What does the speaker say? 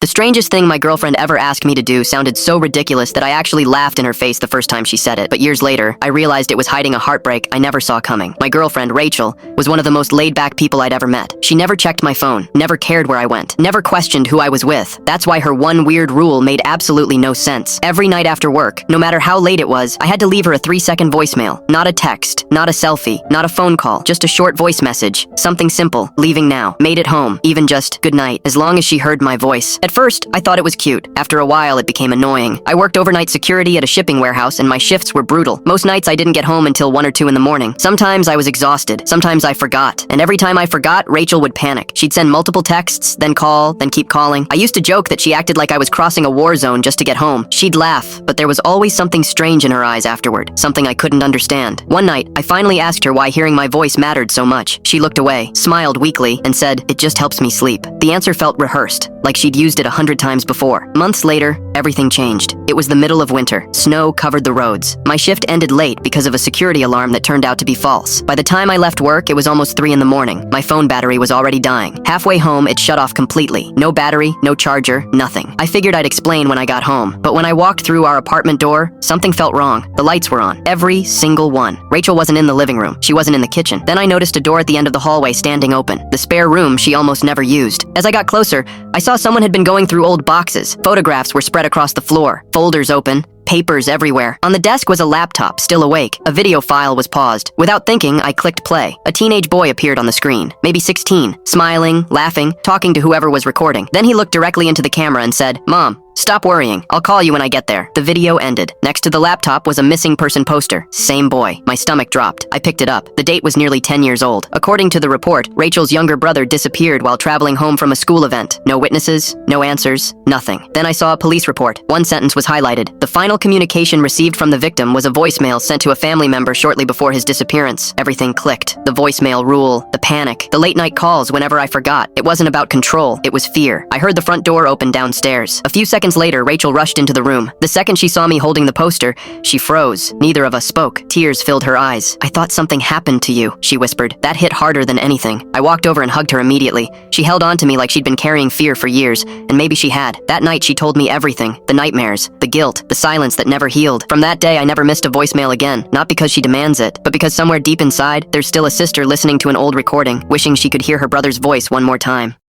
The strangest thing my girlfriend ever asked me to do sounded so ridiculous that I actually laughed in her face the first time she said it, but years later, I realized it was hiding a heartbreak I never saw coming. My girlfriend, Rachel, was one of the most laid-back people I'd ever met. She never checked my phone, never cared where I went, never questioned who I was with. That's why her one weird rule made absolutely no sense. Every night after work, no matter how late it was, I had to leave her a 3-second voicemail. Not a text, not a selfie, not a phone call, just a short voice message. Something simple, leaving now, made it home, even just good night, as long as she heard my voice. At first, I thought it was cute. After a while, it became annoying. I worked overnight security at a shipping warehouse and my shifts were brutal. Most nights I didn't get home until 1 or 2 in the morning. Sometimes I was exhausted. Sometimes I forgot. And every time I forgot, Rachel would panic. She'd send multiple texts, then call, then keep calling. I used to joke that she acted like I was crossing a war zone just to get home. She'd laugh, but there was always something strange in her eyes afterward. Something I couldn't understand. One night, I finally asked her why hearing my voice mattered so much. She looked away, smiled weakly, and said, "It just helps me sleep." The answer felt rehearsed, like she'd used it 100 times before. Months later, everything changed. It was the middle of winter. Snow covered the roads. My shift ended late because of a security alarm that turned out to be false. By the time I left work, it was almost 3 in the morning. My phone battery was already dying. Halfway home, it shut off completely. No battery, no charger, nothing. I figured I'd explain when I got home, but when I walked through our apartment door, something felt wrong. The lights were on. Every single one. Rachel wasn't in the living room. She wasn't in the kitchen. Then I noticed a door at the end of the hallway standing open. The spare room she almost never used. As I got closer, I saw someone had been going through old boxes. Photographs were spread across the floor, folders open, papers everywhere. On the desk was a laptop, still awake. A video file was paused. Without thinking, I clicked play. A teenage boy appeared on the screen, maybe 16, smiling, laughing, talking to whoever was recording. Then he looked directly into the camera and said, "Mom, stop worrying. I'll call you when I get there." The video ended. Next to the laptop was a missing person poster. Same boy. My stomach dropped. I picked it up. The date was nearly 10 years old. According to the report, Rachel's younger brother disappeared while traveling home from a school event. No witnesses, no answers, nothing. Then I saw a police report. One sentence was highlighted. The final communication received from the victim was a voicemail sent to a family member shortly before his disappearance. Everything clicked. The voicemail rule, the panic, the late night calls whenever I forgot. It wasn't about control. It was fear. I heard the front door open downstairs. A few seconds later, Rachel rushed into the room. The second she saw me holding the poster, she froze. Neither of us spoke. Tears filled her eyes. "I thought something happened to you," she whispered. That hit harder than anything. I walked over and hugged her immediately. She held on to me like she'd been carrying fear for years, and maybe she had. That night she told me everything. The nightmares, the guilt, the silence that never healed. From that day, I never missed a voicemail again. Not because she demands it, but because somewhere deep inside, there's still a sister listening to an old recording, wishing she could hear her brother's voice one more time.